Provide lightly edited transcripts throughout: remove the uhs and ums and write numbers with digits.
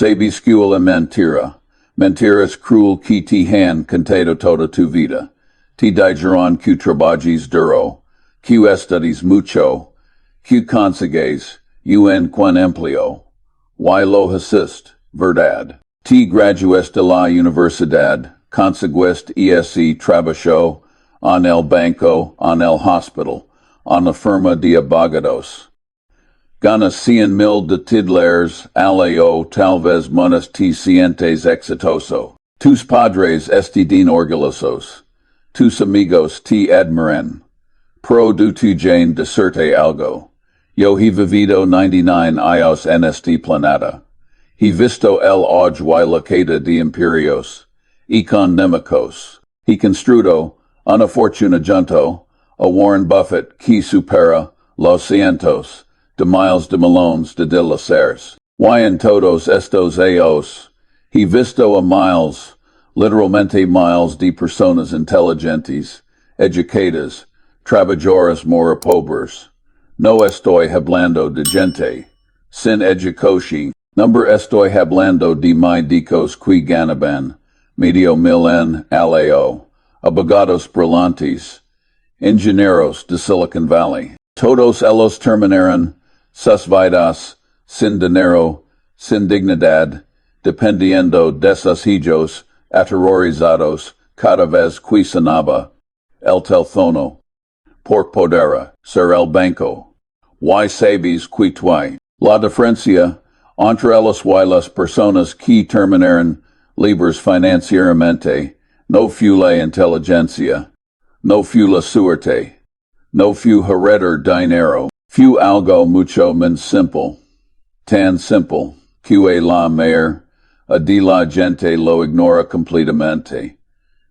Sabiscula mentira. Mentiras cruel qui ti han contedo toda tu vida. Ti digeron q trabajes duro. Q estudies mucho. Q consigues. Un quan empleo. Y lo hasist. Verdad. T gradues de la universidad. Conseguiste ese trabajo. En el banco. En el hospital. En la firma de abogados. Ganas 100,000 de tidlers, aleo, tal vez munas te sientes exitoso. Tus padres estén orgullosos. Tus amigos te admiran. Pro du tu jane decirte algo. Yo he vivido 99 años en este planeta. He visto el auge y la caída de imperios económicos. He construido una fortuna junto a Warren Buffett que supera los cientos de miles de millones de dólares. Y en todos estos años, he visto a miles, literalmente miles de personas inteligentes, educadas, trabajadoras more pobres. No estoy hablando de gente sin educación. Number estoy hablando de médicos que ganaban medio millón al año, abogados brillantes, ingenieros de Silicon Valley. Todos ellos terminaron sus vidas sin dinero, sin dignidad, dependiendo de sus hijos aterrorizados cada vez que sonaba el teléfono por poder ser el banco. Y sabes que tú. La diferencia entre ellos y las personas que terminaron libres financieramente no fue la inteligencia, no fue la suerte, no fue heredar dinero. Fue algo mucho más simple, tan simple, que la mayor de la gente lo ignora completamente.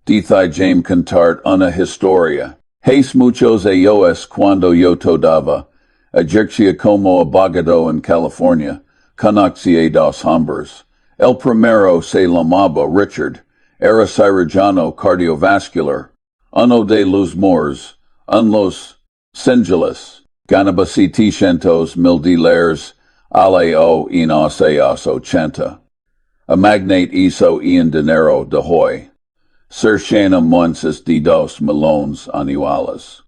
Dice James contarte una historia. Hace muchos años cuando yo todavía ejercía como abogado en California, conocí a dos hombres. El primero se llamaba Richard, era cirujano cardiovascular, uno de los mores, en Los Angeles. Ganaba 700,000 dólares al año en los años 80. A magnate hizo en dinero de hoy. Cercana monces de 2 millones anuales.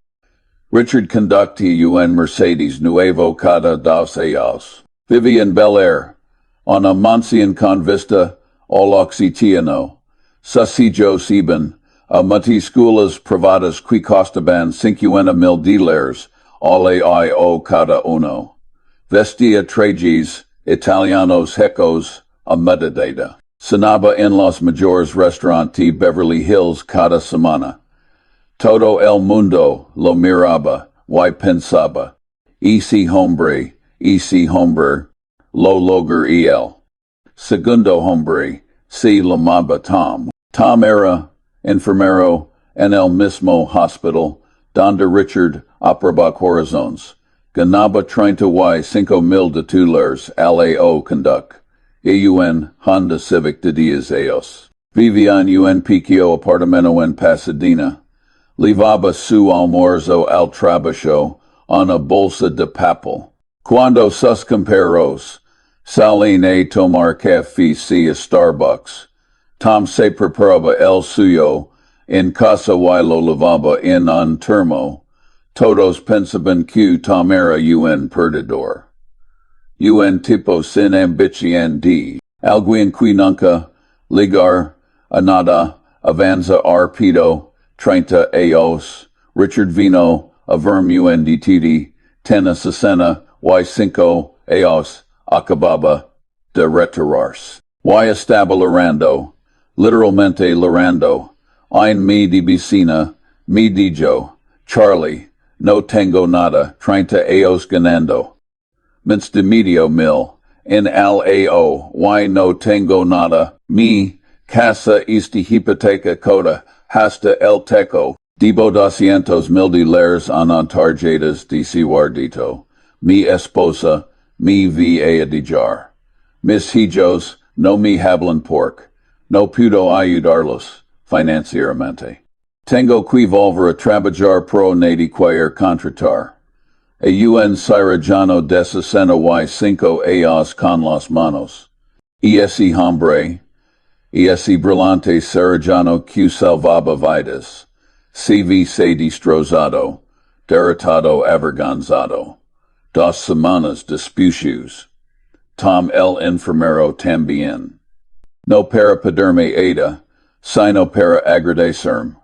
Richard conductía un Mercedes nuevo cada 2 años. Vivía en Bel Air, una mansión con vista al Occidente. Sus hijos iban a escuelas privadas que costaban 50,000 dólares al año cada uno. Vestía trajes italianos hecos a medida. Cenaba en los mayores restaurantes Beverly Hills cada semana. Todo el mundo lo miraba y pensaba, ese hombre, lo logra él. Segundo hombre, se llamaba Tom. Tom era enfermero en el mismo hospital donde Richard operaba corazones. Ganaba 35,000 $30 al año conduct. Un Honda Civic de 10 años. Vivía en un pequeño apartamento en Pasadena. Llevaba su almuerzo al trabajo una bolsa de papel. Cuando sus compañeros salían a tomar café a Starbucks, Tom se preparaba el suyo en casa y lo llevaba en un termo. Todos pensaban que Tom era un perdedor. Un tipo sin ambición de alguien que nunca ligar a nada avanza rápido 30 años. Richard vino a verme un DTD, tenía 65 años, acababa de retirarse. Y estaba llorando, literalmente llorando. En mi de vecina, me dijo, Charlie, no tengo nada, 30 años ganando. Menos de medio mil, en al año, y no tengo nada. Mi casa esta hipoteca coda, hasta el techo. Debo 200,000 dólares en tarjetas de guardito. Mi esposa, me va a dejar. Mis hijos, no me hablan pork. No puedo ayudarlos, financieramente. Tengo que volver a trabajar pro nadie quiere contratar. A un cirujano de 65 años con las manos. esse hombre, esse brillante serrajano que salvaba vidas, CV se destrozado, derrotado avergonzado, dos semanas después, Tom el enfermero también. No para poderme ada, sino para agradecerme.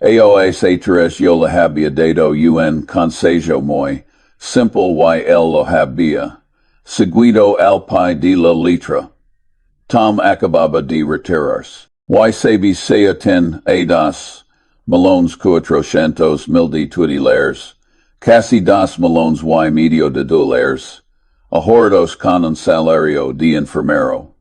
Aos atres yo la había dado un consejo muy simple y él lo había seguido al pie de la letra. Tom acababa de retirarse. Y sabes sea ten a dos melones cuatrocientos mil de tutilares, casi dos melones y medio de dólares, ahorrados con un salario de enfermero.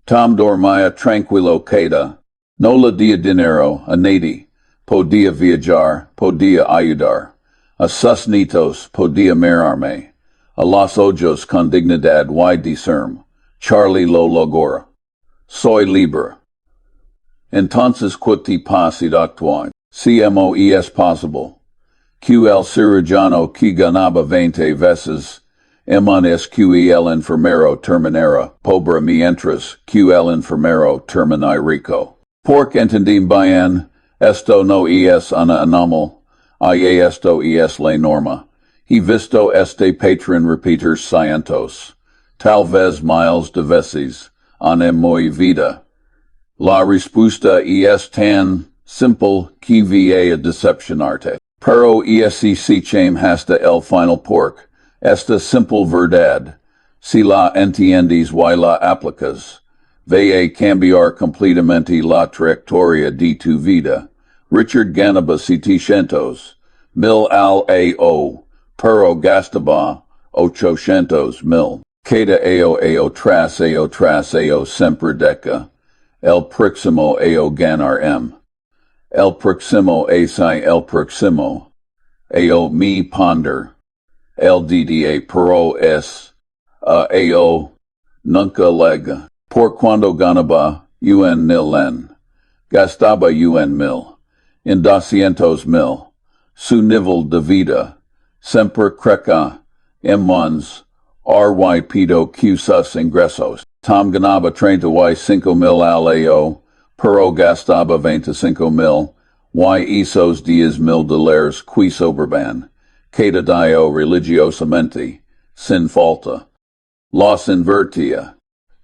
Tom dormía tranquilo cada, no le dia dinero a nadie, podía viajar, podía ayudar, a sus nietos podía mirarme, a los ojos con dignidad y discernme, Charlie lo logró. Soy libre. Entonces ¿qué pasa actual? CMO es posible. Que el cirujano que ganaba 20 veces es que el enfermero terminara pobre mientras que el enfermero termina rico. Porque entendí bien, esto no es una anomal, esto es la norma. He visto este patrón repetir cientos, tal vez miles de veces, en mi vida. La respuesta es tan simple que va a decepcionarte. Pero si chame hasta el final porque esta simple verdad, si la entiendes y la aplicas, va a cambiar completamente la trayectoria de tu vida. Richard ganaba 700,000 al AO, pero gastaba 800,000. Cada AO tras AO siempre deca. El próximo AO ganar M. El próximo asai el próximo. AO mi ponder. El DDA pero es. AO nunca lega. Por cuando ganaba un nilen. Gastaba un mil. En 200,000. Su nivel de vida. Siempre creca. M1s. RY pido Q sus ingresos. Tom ganaba 35,000 al AO, pero gastaba 25,000, y esos 10,000 dólares que sobreban, cada dio religiosamente, sin falta. Los invertía,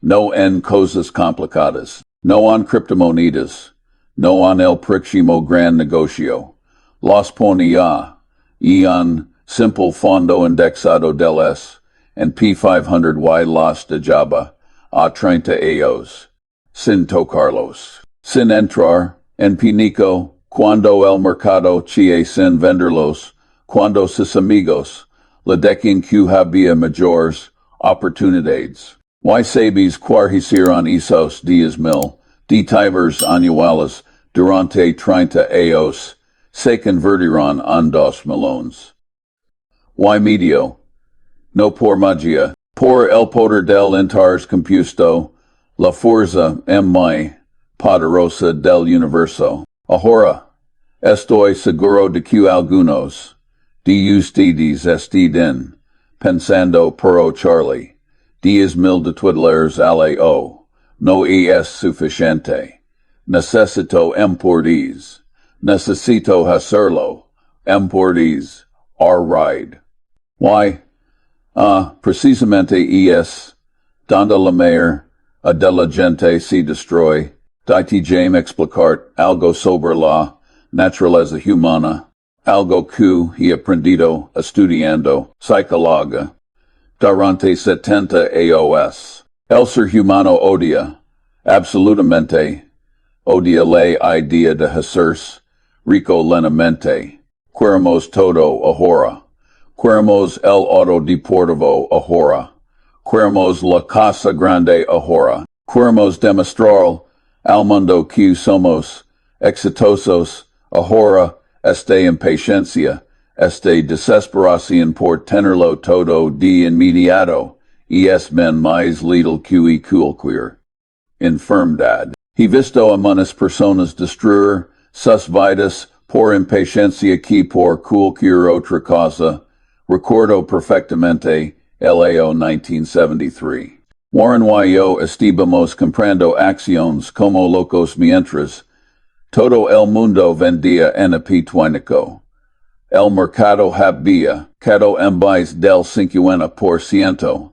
no en cosas complicadas, no en criptomonedas, no en el próximo gran negocio. Los ponía, y en simple fondo indexado del S, and P500 y los de Java, a 30 años, sin tocarlos, sin entrar, en pinico, cuando el mercado chie sin venderlos, cuando sus amigos, le dequen que había mayores oportunidades. Y sabes cuarhicieron esos 10,000 de timers anuales durante 30 años, se convertirán en 2 melones. Y medio. No por magia, por el poder del entars compuesto, la fuerza muy poderosa del universo. Ahorra, estoy seguro de que algunos de ustedes estén pensando pero Charlie, 10,000 de twiddlers al AO, no es suficiente. Necesito importes. Necesito hacerlo. Importes. Ride. Why? Precisamente es, donde la mayor, de la gente se destroy, dite jame explicar algo sobre la naturaleza humana, algo que he aprendido estudiando psicologia durante 70 años. El ser humano odia, absolutamente, odia la idea de hacerse rico lenamente. Queremos todo ahorra. Queremos el auto deportivo ahorra. Queremos la casa grande ahorra. Queremos demostrar al mundo que somos exitosos ahorra. Este impaciencia, este desesperación por tenerlo todo de inmediato, es men más little que cualquier enfermedad. He visto a muchas personas destruir sus vidas por impaciencia que por cualquier otra cosa. Recuerdo perfectamente el AO 1973. Warren y yo estibamos comprando acciones como locos mientras todo el mundo vendía en epituinico. El mercado había quedado en más del 50%.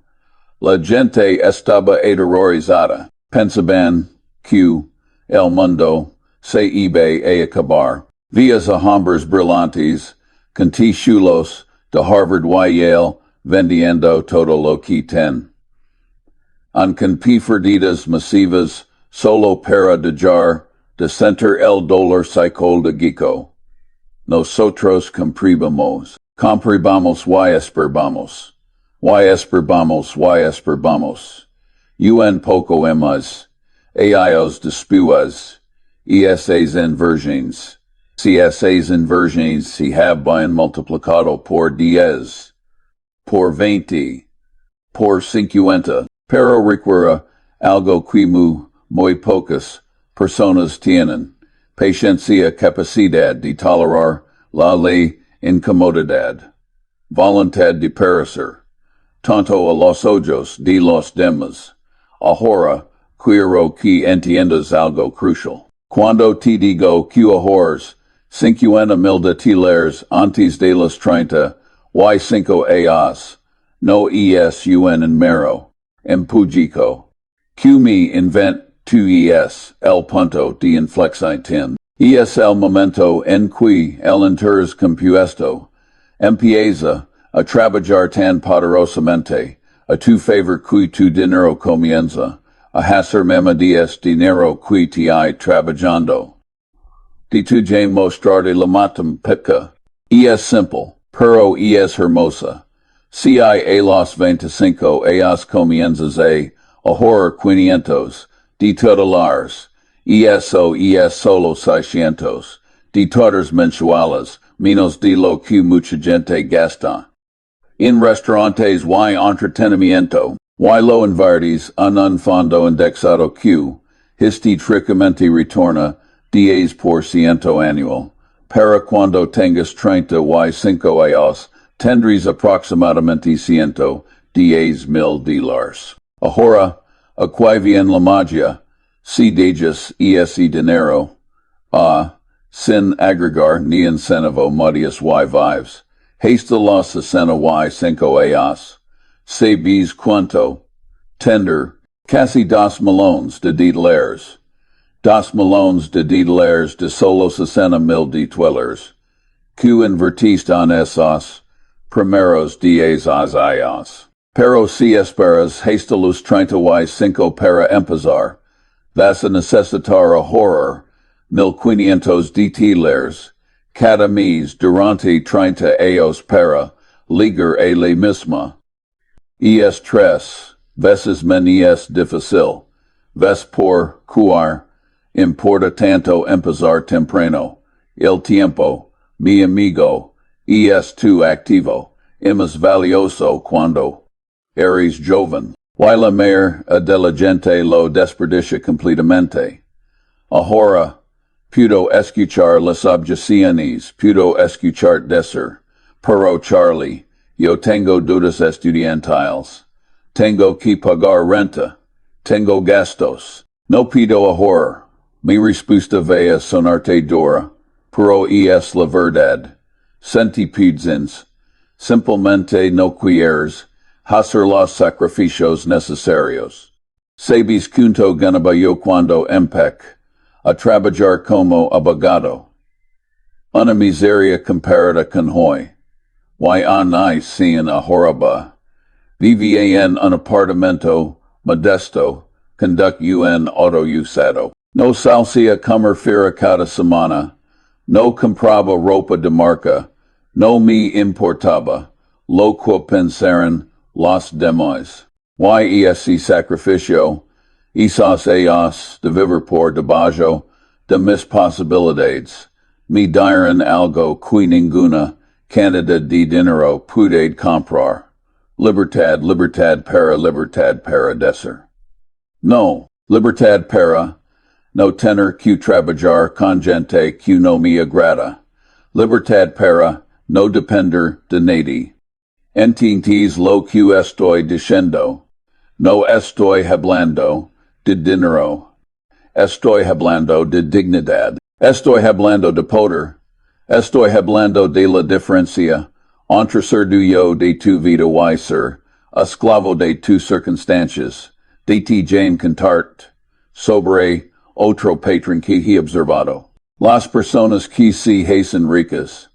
La gente estaba aterrorizada. Pensaban que el mundo se iba a acabar. Vías a hombres brillantes, con chulos de Harvard y Yale, vendiendo todo lo que ten. Con perdidas masivas, solo para dejar de sentir el dolor psicológico. Nosotros compribamos y esperbamos. Y esperbamos. Un poco emas, ellos después, esas inversiones. Si esas inversiones se habían multiplicado por 10, por 20, por 50, pero requiere algo que muy pocas personas tienen. Paciencia, capacidad de tolerar la incomodidad. Voluntad de perecer. Tanto a los ojos de los demás. Ahorra, quiero que entiendas algo crucial. Cuando te digo que ahorras 50,000 $, antes de los 30, y 5 años, no es un número empúgico. Que me invent tu es el punto de inflexión. Es el momento en que el interés compuesto empieza a trabajar tan poderosamente a tu favor que tu dinero comienza a hacer más dinero que te hay trabajando. De tu ya mostrarte la matemática. Es simple, pero es hermosa. Si hay a los 25 años comienzas a ahorrar 500 de $, eso es solo 600 de todas mensuales, menos de lo que mucha gente gasta. En restaurantes y entretenimiento, y lo inviertes en un fondo indexado que, históricamente retorna 10% anual. Para cuando tengas 35 años, tendrás aproximadamente $110,000. Ahorra, acuivian la magia, si dejas ese dinero, sin agregar ni incentivo modias y vives. Hasta los 65 años. Sabes cuánto? Tender, casi $2,000,000 de $2,000,000. $2,000,000 de $2,000,000 de solo 60,000 $. Que invertiste en esos primeros 10 años. Pero si esperas hasta los 35 para empezar, vas a necesitar ahorrar 1,500 $. Cada mes durante 30 años para llegar a la misma. Es 3 veces menos difícil. Ves por cuar importa tanto empezar temprano. El tiempo, mi amigo, es tu activo. Es más valioso cuando eres joven. Y la mayor de la gente lo desperdicia completamente. Ahorra. Puedo escuchar las objeciones, puedo escuchar decir, pero Charlie, yo tengo dudas estudiantiles. Tengo que pagar renta. Tengo gastos. No pido ahorrar. Mi respuesta va a sonarte dura, pero es la verdad. Centipedzins. Simplemente no quieres hacer los sacrificios necesarios. Sabes cuánto ganaba yo cuando empecé a trabajar como abogado. Una miseria comparada con hoy. Y anai sin ahorraba. Vivía en un apartamento modesto, conduct un auto usado. No salía comer fuera cada semana. No compraba ropa de marca. No me importaba lo que pensaran los demás. Y ese sacrificio, esos años de vivir por debajo de mis posibilidades, me dieron algo que ninguna cantidad de dinero pude comprar. Libertad, libertad para decir. No, libertad para no tener que trabajar con gente que no me agrada. Libertad para no depender de nadie. Entiendes lo que estoy diciendo. No estoy hablando de dinero. Estoy hablando de dignidad. Estoy hablando de poder. Estoy hablando de la diferencia entre ser dueño de tu vida y ser esclavo de tus circunstancias. De ti Jane contarte sobre otro patrón que he observado. Las personas que se hacen ricas,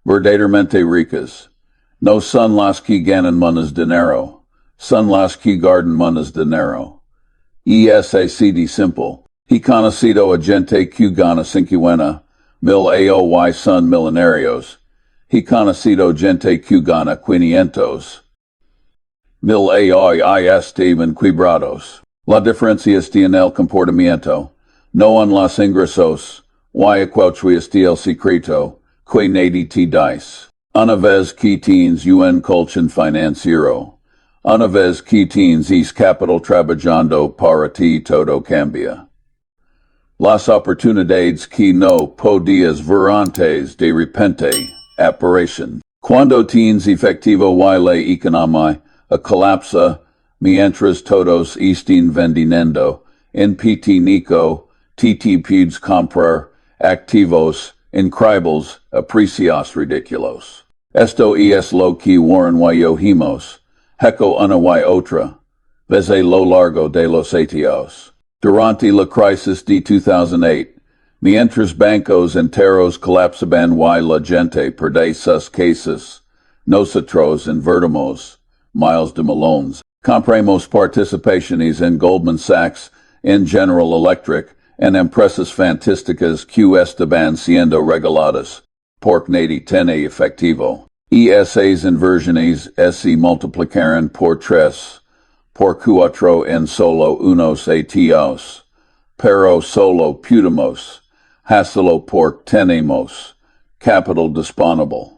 verdaderamente ricas, no son las que ganan más dinero, son las que guardan más dinero. Y es así de simple. He conocido a gente que gana 50,000 aoy son millonarios. He conocido gente que gana 500,000 aoy y estaban quebrados. La diferencia está en el comportamiento, no en los ingresos, y aquello está el secreto, que nadie te dice. Una vez que tienes un colchón financiero, una vez que tienes ese capital trabajando para ti, todo cambia. Las oportunidades que no podías ver antes de repente aparecen. Cuando tienes efectivo y la economía colapsa, mientras todos estén vendiendo, en pitinico, te puedes comprar activos increíbles a precios ridículos. Esto es lo que Warren y ojimos, heco una y otra, desde lo largo de los años. Durante la crisis de 2008, mientras bancos enteros colapsaban y la gente perdía sus casas, nosotros invertimos miles de millones. Compramos participaciones en Goldman Sachs, en General Electric, en empresas fantásticas que estaban siendo regaladas, porque nadie tiene efectivo. Y esas inversiones se multiplicaron por 3, por 4 en solo unos años, pero solo pudimos hacerlo porque tenemos capital disponible,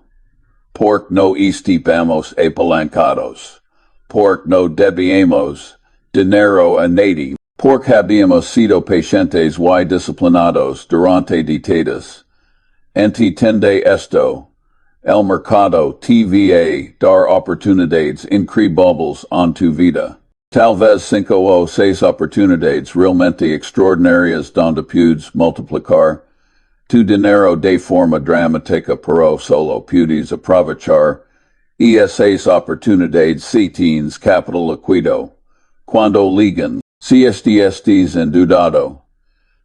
porque no estamos apalancados, porque no debíamos dinero a nadie, porque habíamos sido pacientes y disciplinados durante décadas. Entiende esto. El mercado te va dar oportunidades increíbles en tu vida. Tal vez 5 o 6 oportunidades realmente extraordinarias donde puedes multiplicar tu dinero de forma dramática, pero solo puedes aprovechar esas oportunidades si tienes capital líquido. Cuando ligan, si estés endeudado,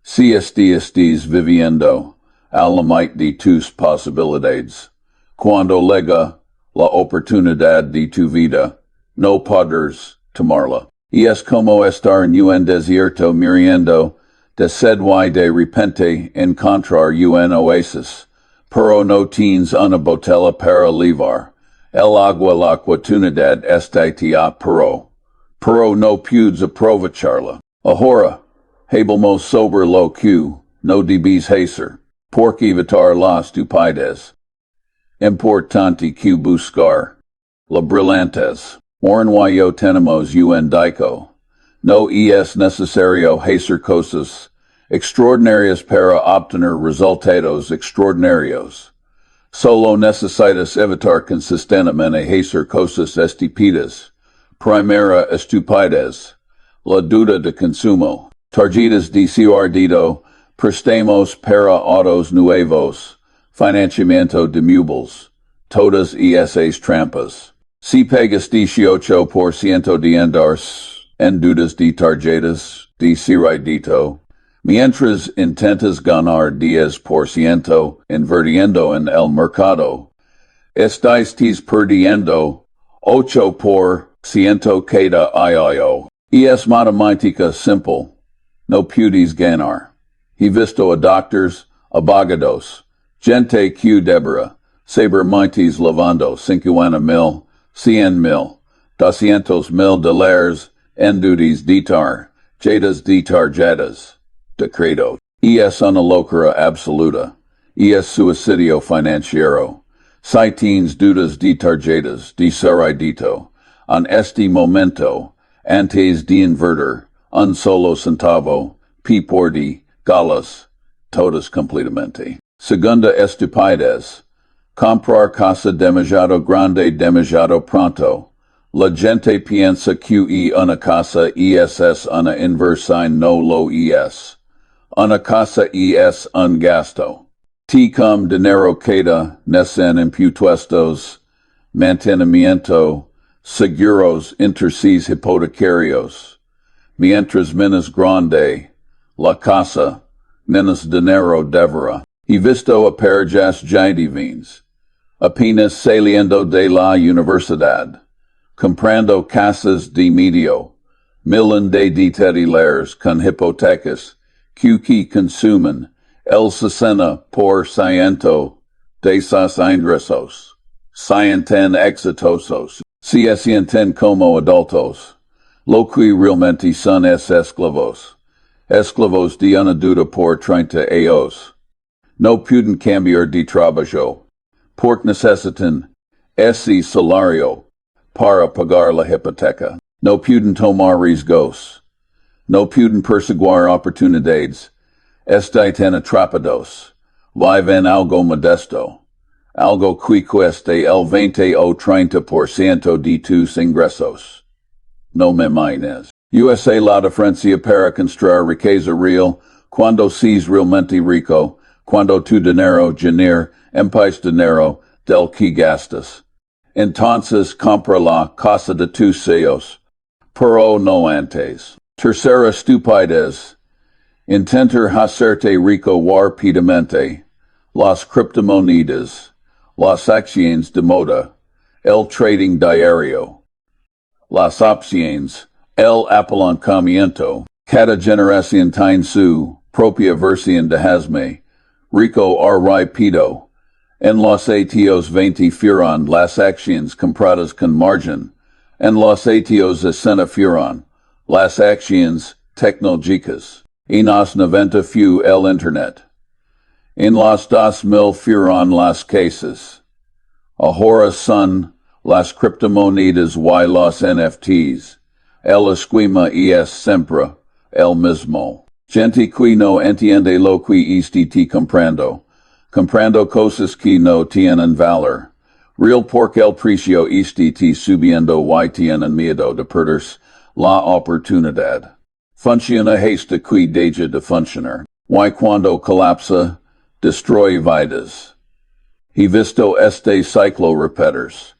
si estés viviendo al límite de tus posibilidades. Cuando llega la oportunidad de tu vida, no podrás tomarla. Y es como estar en un desierto mirando de sed y de repente encontrar un oasis, pero no tienes una botella para llevar. El agua la oportunidad está ya, pero no puedes aprovecharla. Ahorra, hablamos sobre lo que no debes hacer, porque evitar las estupidez. Importante que buscar. La brillantes. Warren y yo tenemos un dicho. No es necesario hacer cosas extraordinarias para obtener resultados extraordinarios. Solo necesitas evitar consistentemente hacer cosas estúpidas. Primera, estupidez. La duda de consumo. Tarjetas de crédito, préstamos para autos nuevos. Financiamiento de muebles, todas esas trampas. Si pagas 18% de en deudas de tarjetas de crédito, mientras intentas ganar 10% invirtiendo en el mercado, estás perdiendo 8% cada año. Y es matemática simple. No puedes ganar. He visto a doctors, abogados, gente que debra, saber mentes lavando 50,000, 100,000, $200,000 en deudas de tarjetas, decreto. Y es una locura absoluta. Y es suicidio financiero. Si tienes deudas de tarjetas de crédito, en este momento, antes de invertir un solo centavo, por galas, todas completamente. Segunda estupidez. Comprar casa demasiado grande demasiado pronto. La gente piensa que una casa es una inversión no lo es. Una casa es un gasto. T cum dinero queda, nesen impuestos, mantenimiento, seguros intercis hipotecarios. Mientras menos grande, la casa, menos dinero deberá. He visto aparejas divins. Apenas saliendo de la universidad. Comprando casas de medio. Millen de titulares con hipotecas. Que consumen el 60% de sus ingresos. Sienten exitosos. Se sienten como adultos. Lo que realmente son es esclavos. Esclavos de una deuda por 30 años. No pueden cambiar de trabajo. Porque necesitan ese salario para pagar la hipoteca. No pueden tomar riesgos. No pueden perseguir oportunidades. Están atrapados. Viven algo modesto. Algo que cueste el 20 o 30% de tus ingresos. No me maines. USA la diferencia para construir riqueza real, cuando seas realmente rico, cuando tu dinero genera empais dinero del que gastas. Entonces compra la casa de tus sueños, pero no antes. Tercera estupidez. Intentar hacerte rico rápidamente. Las criptomonedas. Las acciones de moda. El trading diario. Las opciones. El apalancamiento. Cada generación tiene su propia versión de hazme rico rápido. En los atios 20 fueron las acciones compradas con margen. En los atios 60 fueron las acciones tecnológicas. En los 90 fue el Internet. En los 2000 fueron las casas. Ahorra son las criptomonedas y los NFTs. El esquema es siempre el mismo. Gente que no entiende lo que esté comprando. Comprando cosas que no tienen valor. Real porque el precio esté subiendo y tienen miedo de perder la oportunidad. Funciona hasta que deja de funcionar. Y cuando colapsa, destruye vidas. He visto este ciclo repetirse.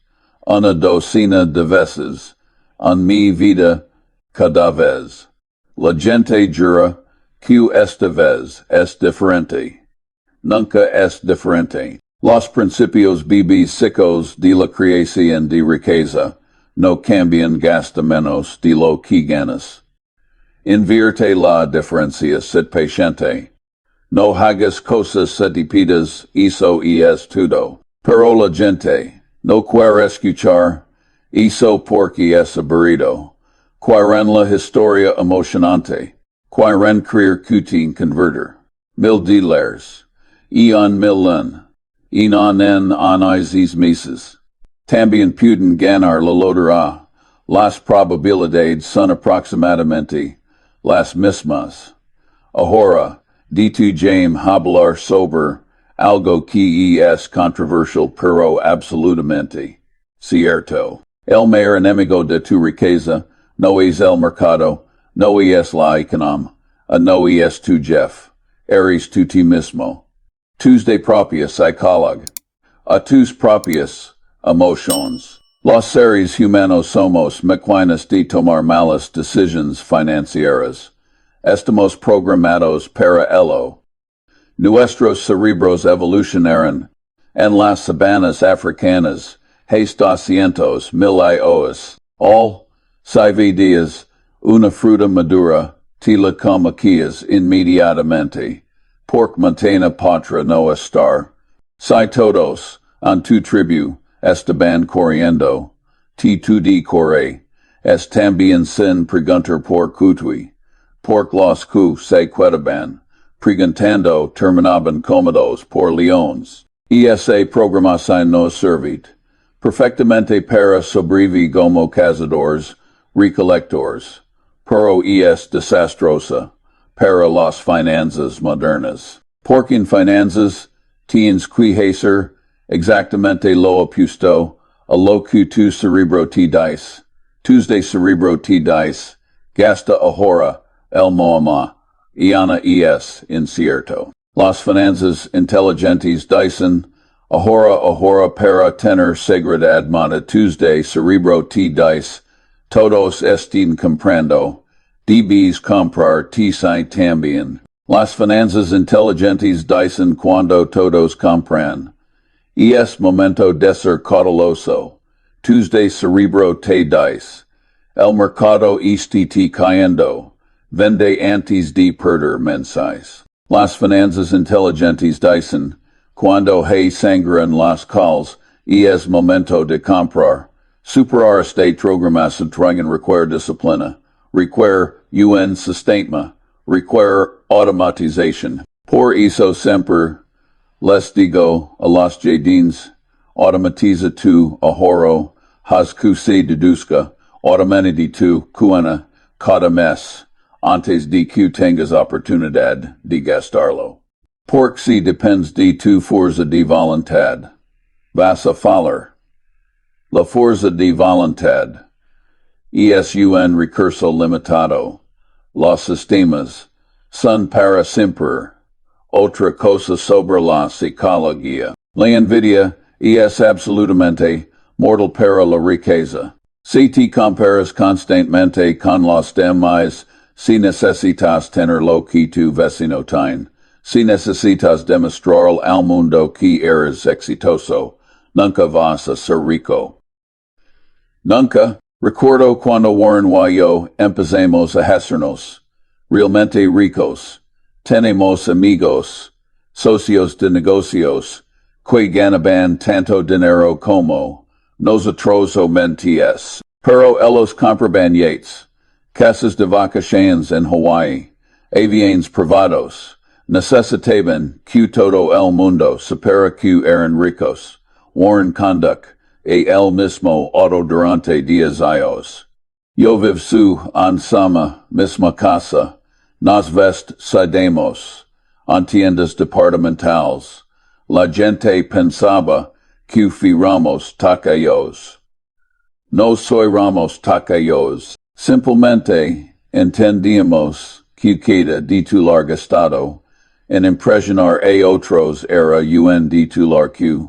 Una docena de veces. En mi vida, cada vez. La gente jura que esta vez es diferente. Nunca es diferente. Los principios básicos de la creación de riqueza no cambian gasta menos de lo que ganas. Invierte la diferencia sit paciente. No hagas cosas estúpidas, eso es todo. Pero la gente no quiere escuchar, eso porque es aburrido. Quieren la historia emocionante. Quieren creer que convertir. Mil dealers. Eon milen. Enon en anizes meses. También pueden ganar la lotería. Las probabilidades son aproximadamente las mismas. Ahorra, de tu James hablar sobre algo que es controversial pero absolutamente cierto. El mayor enemigo de tu riqueza no es el mercado, no es la economía, no es tu jefe, eres tu ti mismo. Tus de propia psicóloga. A tus propias emociones. Los seres humanos somos máquinas de tomar malas decisiones financieras. Estamos programados para ello. Nuestros cerebros evolucionaron en las sabanas africanas hace 200,000 años. All, si días, una fruta madura, te la comiquías inmediatamente. Porque mantena potra no estar. Si todos, en tu tribu, estaban corriendo, ti tu di corre, es también sin preguntar por cutui. Porque los que se quedaban, preguntando terminaban cómodos por leones. Esa programación no servit. Perfectamente para sobrevivir como cazadores, recolectores. Pero es desastrosa para las finanzas modernas. Porque en finanzas, tienes que hacer exactamente lo opuesto a lo que tu cerebro te dice. Tuesday cerebro T dice, gasta ahorra, el moama, iana es incierto. Las finanzas inteligentes dicen, ahorra para tener seguridad mata. Tuesday cerebro T dice, todos estén comprando, debes comprar T también. Las finanzas inteligentes dicen cuando todos compran. Es momento de ser cauteloso. Tuesday cerebro te dice. El mercado está cayendo. Vende antes de perder mensajes. Las finanzas inteligentes dicen. Cuando hay sangre en las calles, es momento de comprar. Superar este programación tragen require disciplina. Require un sistema. Require automatización. Por eso siempre les digo a los jardines, automatiza tu ahorro, haz que se deduzca, automatiza tu cuenta cada mes, antes de que tengas oportunidad de gastarlo. Porque si depends de tu fuerza de voluntad, vas a fallar. La fuerza de voluntad es un recurso limitado. Los sistemas son para siempre. Otra cosa sobre la psicología. La envidia es absolutamente mortal para la riqueza. Si te comparas constantemente con los demás, si necesitas tener lo que tu vecino tiene, si necesitas demostrar al mundo que eres exitoso, nunca vas a ser rico. Nunca. Recuerdo cuando Warren y yo empezamos a hacernos realmente ricos. Tenemos amigos, socios de negocios, que ganaban tanto dinero como nosotros o mentias. Pero ellos compraban yates, casas de vacaciones en Hawaii, aviones privados, necesitaban que todo el mundo supera que eran ricos. Warren conduct el mismo auto durante 10 años. Yo vivo su ensama misma casa. Nos vestidemos en tiendas departamentales. La gente pensaba que fuéramos tacaños. No soy ramos tacaños. Simplemente entendíamos que queda de tular gastado en impresionar a otros era un titular que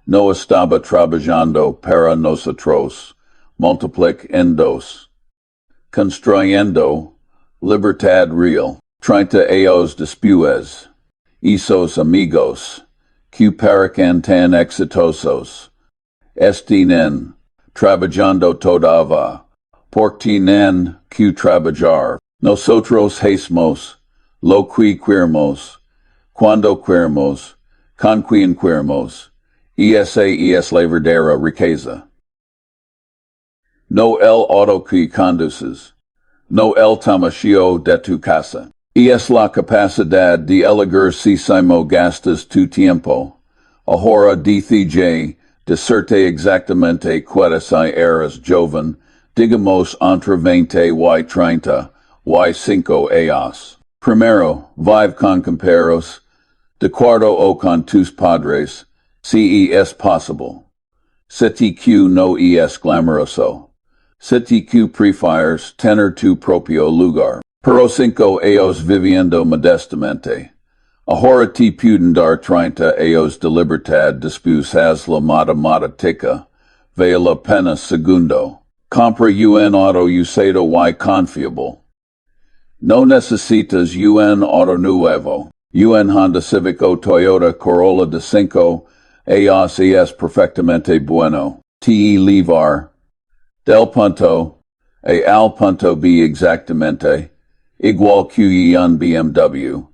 no estaba trabajando para nosotros. Multiplicando, construyendo libertad real. 30 años después, esos amigos, que parecen tan exitosos, están trabajando todavía, porque tienen que trabajar. Nosotros hacemos lo que queremos, cuando queremos, con quien queremos. Esa es la verdadera riqueza. No el auto que conduces. No el tamashio de tu casa. Es la capacidad de elegir si gastas tu tiempo. Ahorra dice decirte exactamente cuáles eres joven, digamos entre 20 y 30 y 5 años. Primero, vive con compañeros, de acuerdo o con tus padres, si es posible. Si tu no es glamoroso. Si tu prefieres tener tu propio lugar. Pero 5 años viviendo modestamente. Ahorra te pueden dar 30 años de libertad después haz la matemática. Vale la pena segundo. Compra un auto usado y confiable. No necesitas un auto nuevo. Un Honda Civic o Toyota Corolla de 5 años es perfectamente bueno. Te llevar del punto A al punto B exactamente, igual que un BMW,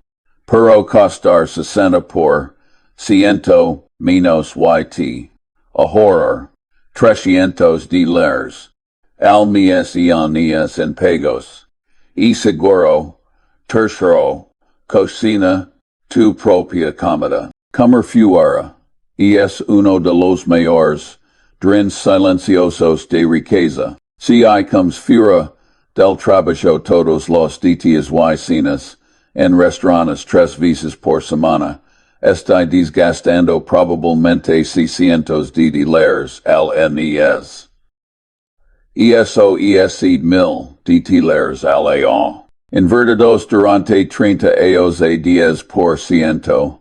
pero costar 60 por ciento menos YT. Ahorrar 300 $, al mes y años en pagos. Y seguro, tercero, cocina tu propia comida. Comer fuera, es uno de los mayores dreams silenciosos de riqueza. Si hay comes fuera del trabajo todos los días y cenas en restaurantes 3 veces por semana, estoy desgastando probablemente $600 al mes. eso ed mil dtleres alao. Invertidos durante 30 años días por ciento.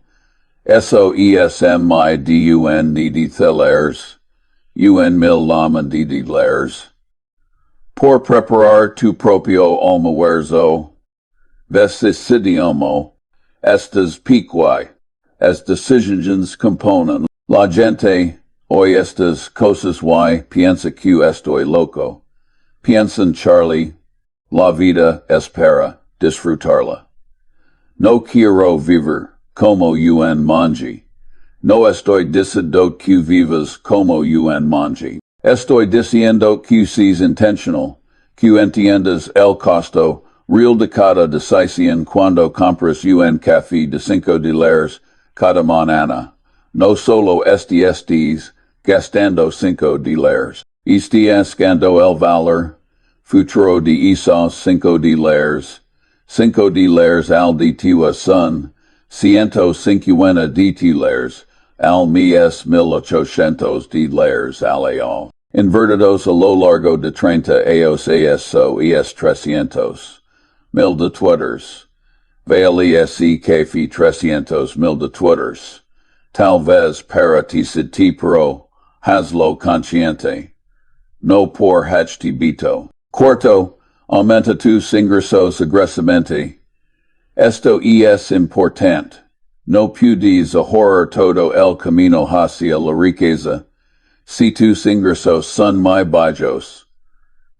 Eso es mi dun dtleres. Un mil laman dtleres. Por preparar tu propio almuerzo. Vesticidiomo. Estas piquai. As decisions componen. La gente, hoy estas cosas y piensa que estoy loco. Piensan Charlie, la vida es para disfrutarla. No quiero vivir como un monje. No estoy diciendo que vivas como un monje. Estoy diciendo que seas intentional, que entiendas el costo real de cada decisión cuando compras un café de $5 cada mañana. No solo estés gastando $5. Estás gastando el valor futuro de esos $5. $5 al de tu son, $150 al mes $1,800 al año. Invertidos a lo largo de 30 años eso es 300 mil de twitters. Valese café 300 mil de twitters. Tal vez para ti pero hazlo consciente. No por htbito. Cuarto, aumenta tus ingresos agresivamente. Esto es importante. No puedes ahorrar todo el camino hacia la riqueza. Si tus ingresos son muy bajos,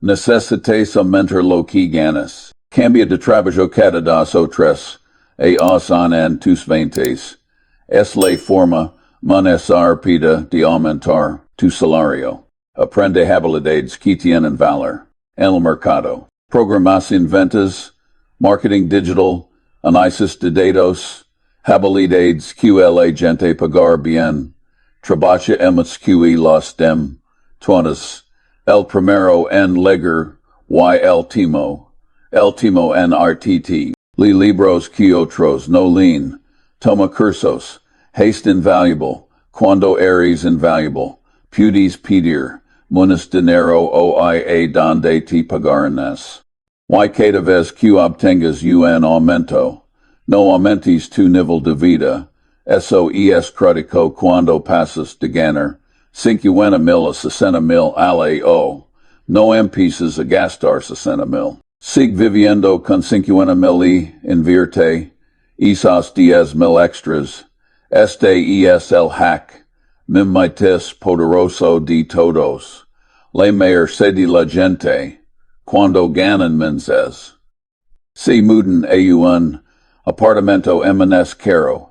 necesitas aumentar lo que ganas. Cambia de trabajo cada 2 o 3 años en tus 20s. Es la forma más rápida de aumentar tu salario. Aprende habilidades que tienen valor en el mercado. Programación ventas, marketing digital, análisis de datos, habilidades que la gente pagar bien. Trabaja hemos que los dem, todas. El primero en leer y el timo en RTT. Li libros que otros no leen. Toma cursos. Haste invaluable. Cuando eres invaluable. Puedes pedir. Munes dinero oia donde te pagarás. Y cada vez que obtengas un aumento. No aumentes tu nivel de vida. Eso es crítico cuando pasas de ganar 50,000 a 60,000 al año. No empieces a gastar 60,000. Sigue viviendo con 50,000 y invierte esos 10,000 extras. Este es el hack. Mimetis poderoso de todos. La mayoría de la gente, cuando ganan menses, se mudan a un apartamento más caro.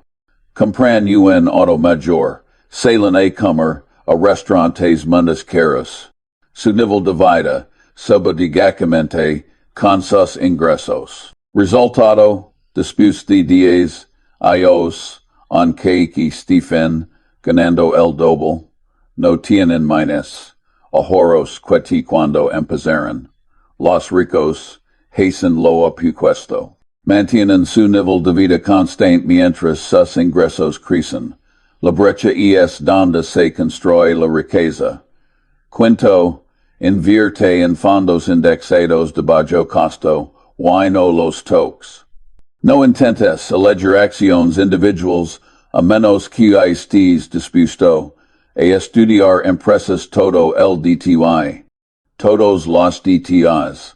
Compran un auto mayor, salen a comer a restaurantes más caros. Su nivel de vida subdigacamente con sus ingresos. Resultado, después de 10 años, aunque Stephen ganando el doble, no tienen menos ahorros que cuando empezaron. Los ricos hacen lo opuesto. Mantienen su nivel de vida constante mientras sus ingresos crecen. La brecha es donde se construye la riqueza. Quinto, invierte en fondos indexados de bajo costo, y no los toques. No intentes elegir acciones individuales a menos que estés dispuesto a estudiar empresas todo el DTI. Todos los DTIs.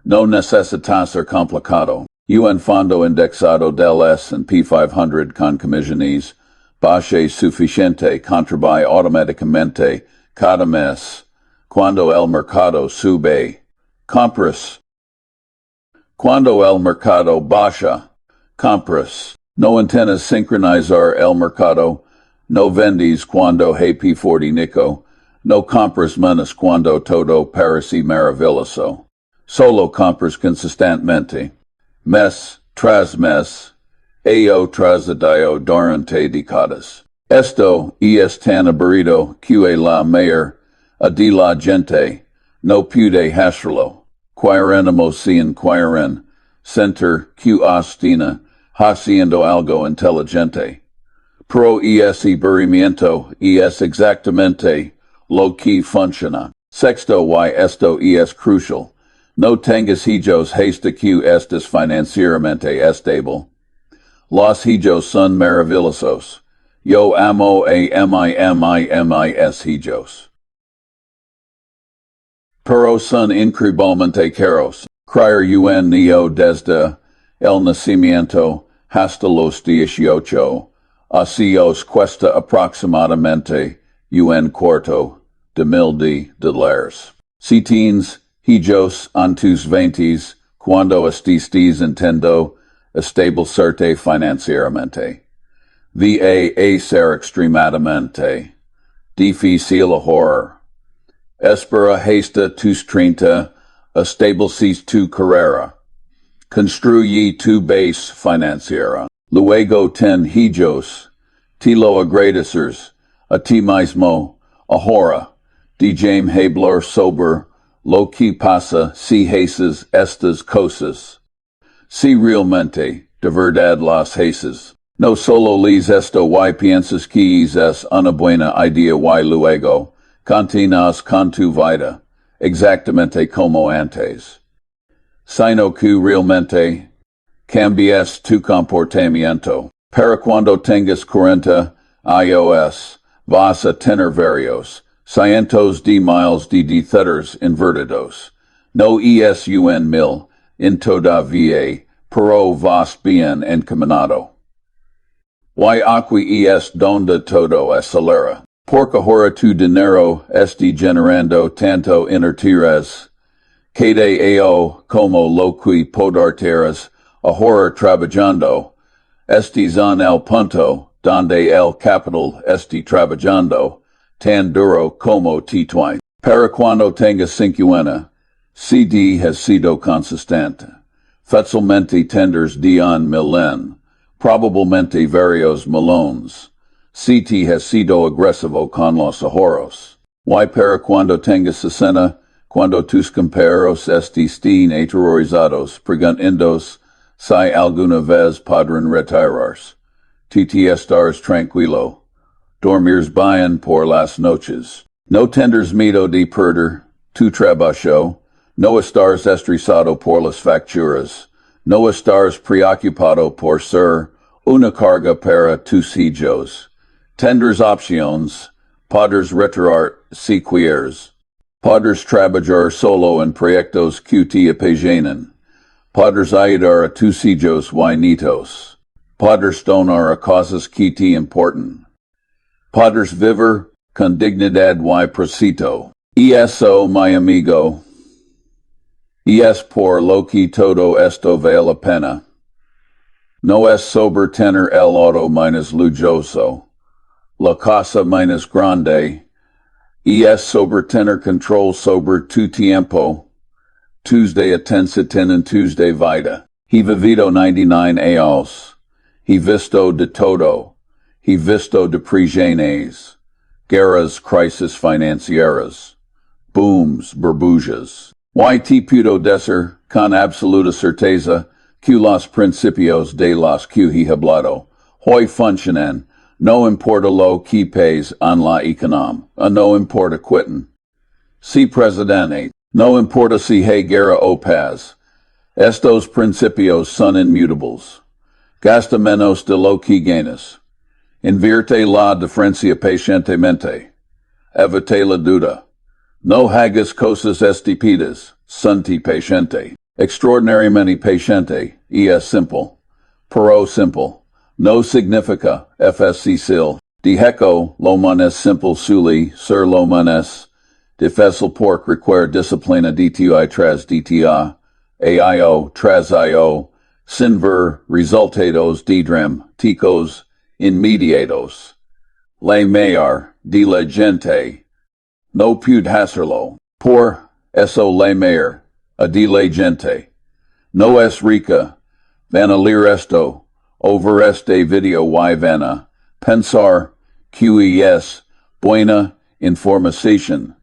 No necesitas ser complicado. Un fondo indexado del S&P 500 con comisiones bajas suficiente contribuye automáticamente cada mes cuando el mercado sube. Compras. Cuando el mercado baja, compras. No intentas sincronizar el mercado. No vendes cuando HP 40 Nico. No compras menos cuando todo parece maravilloso. Solo compras consistentemente. Mes tras mes, año tras año durante décadas. Esto es tan aburrido que la mayor de la gente no puede hacerlo. Queremos sin quieren sentir que ostina haciendo algo inteligente. Pero ese aburrimiento es exactamente lo que funciona. Sexto y esto es crucial. No tengas hijos hasta que estés financieramente estable. Los hijos son maravillosos. Yo amo a mis hijos. Pero son increíblemente caros. Criar un niño desde el nacimiento hasta los 18. Así os cuesta aproximadamente un cuarto de $1,000. Si tienes hijos en tus 20s, cuando estés intentando establecerte financieramente, va a ser extremadamente difícil ahorrar. Espera hasta tus 30, estableces tu carrera. Construye tu base financiera. Luego ten hijos. Te lo agradeces a ti mismo. Ahorra. Déjame hablar sobre lo que pasa si haces estas cosas. Si realmente, de verdad las haces. No solo lees esto y piensas que es una buena idea y luego continúas con tu vida, exactamente como antes. Sino que realmente cambias tu comportamiento. Para cuando tengas 40 años, vas a tener varios cientos de miles de dietas invertidos. No es un mil en todavía, pero vas bien encaminado. Y aquí es donde todo acelera. Porque ahora tu dinero está generando tanto interés, que como lo que podarás ahorrar trabajando, estés en el punto donde el capital está trabajando, tan duro como T20. Para cuando tengas 50, CD has sido consistente. Fácilmente tenders de un millón, probablemente varios millones. CT has sido agresivo con los ahorros. Y para cuando tengas 60, cuando tus compañeros estén aterrorizados, preguntándos si alguna vez podrán retirarse. Estás tranquilo. Dormires bien por las noches. No tenders miedo de perder tu trabajo. No estás estresado por las facturas. No estás preocupado por ser una carga para tus hijos. Tenders opciones. Poders retirar si quieres. Poders trabajar solo en proyectos que te apasionan. Poders ayudar a tus hijos y nietos. Poders donar a cosas que te importan. Poders vivir con dignidad y propósito. Eso, mi amigo, es por lo que todo esto vale la pena. No es sobre tener el auto menos lujoso, la casa menos grande, es sobre tener control sobre tu tiempo. Tuesday atención en Tuesday vida. He vivido 99 años. He visto de todo. He visto depresiones, guerras, crisis financieras, booms, burbujas. Y te puedo decir con absoluta certeza que los principios de los que he hablado hoy funcionan, no importa lo que pese en la economía, no importa quiten. Si presidente, no importa si hay guerra o paz. Estos principios son inmutables. Gasta menos de lo que ganas. Invierte la diferencia pacientemente. Evite la duda. No hagas cosas estúpidas. Sonte paciente. Extraordinariamente paciente. Es simple. Pero simple. No significa fácil. Dejeco lo más simple suele ser lo más difícil porque requiere disciplina DTI tras DTA. AIO tras IO. Sin ver resultados ticos inmediatos. La mayor de la gente no puede hacerlo. Por eso la mayor de la gente no es rica. Van a leer esto, o ver este video y van a pensar que es buena información.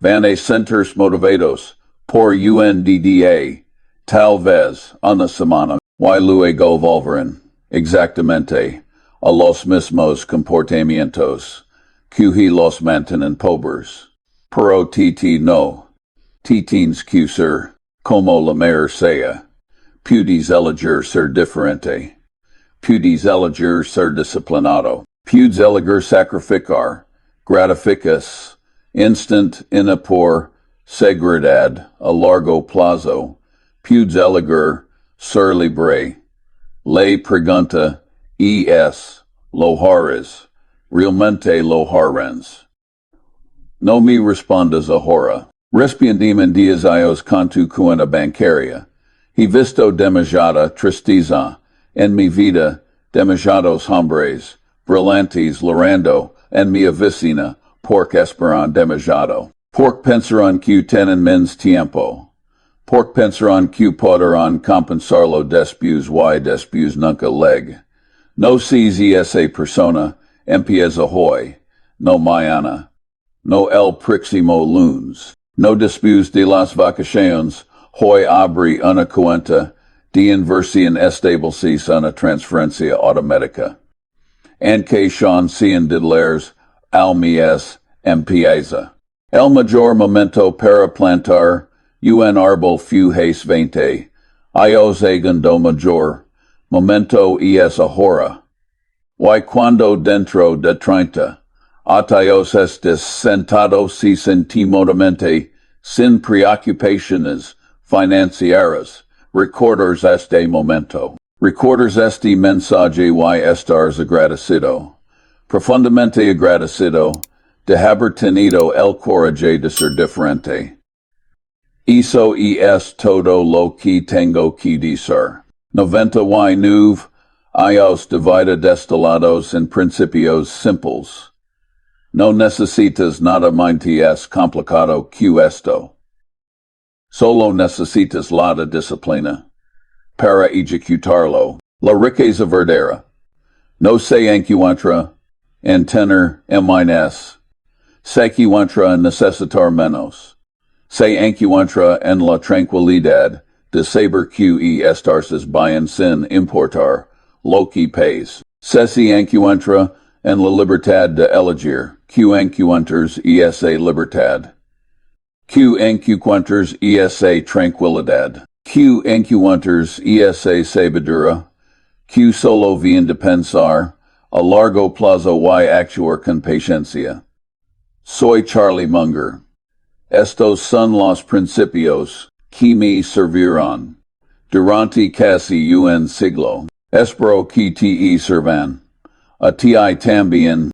Van a sentirse motivados por UNDDA, tal vez una semana, y luego volverán exactamente a los mismos comportamientos que los mantienen pobres. Pero tt no. Titins q ser, como la mer sea. Pudis eliger ser diferente. Pudis eliger ser disciplinado. Pudes eliger sacrificar. Gratificus. Instant inapor. Seguridad. A largo plazo. Pudes eliger ser libre. Ley pregunta. Es. Logras. Realmente lojarens. No me respondas ahorra. Respondimen dias ios con tu cuenta bancaria. He visto demasiada tristeza en mi vida, demasiados hombres, brillantes lorando en mi oficina, porque esperan demasiado. Porque pensaron que tienen menos tiempo. Porque pensaron que podrán compensarlo después y después nunca leg. No si esa persona empieza hoy, no mañana. No el próximo lunes. No después de las vacaciones, hoy abrí una cuenta de inversión establecis una transferencia automática. Aunque son $100 al mes empieza. El mayor momento para plantar un árbol fues 20. El segundo mayor momento es ahorra. Y cuando dentro de 30. Atayos estes sentados y sentimodamente, sin preocupaciones financieras, recorders este momento. Recorders este mensaje y estars agradecido. Profundamente agradecido de haber tenido el coraje de ser diferente. Eso es todo lo que tengo que decir. 99 años de vida destilados en principios simples. No necesitas nada más complicado que esto. Solo necesitas la disciplina para ejecutarlo. La riqueza verdadera. No se encuentra en tener más. Se encuentra en necesitar menos. Se encuentra en la tranquilidad de saber que estarás bien sin importar lo que pays. Se encuentra en la libertad de elegir. Q encuenters esa libertad. Q encuenters esa tranquilidad. Q encuenters esa sabiduría. Q solo bien de pensar, a largo plazo y actuar con paciencia. Soy Charlie Munger. Estos son los principios que me servirán durante casi un siglo. Espero que te sirvan. A ti también.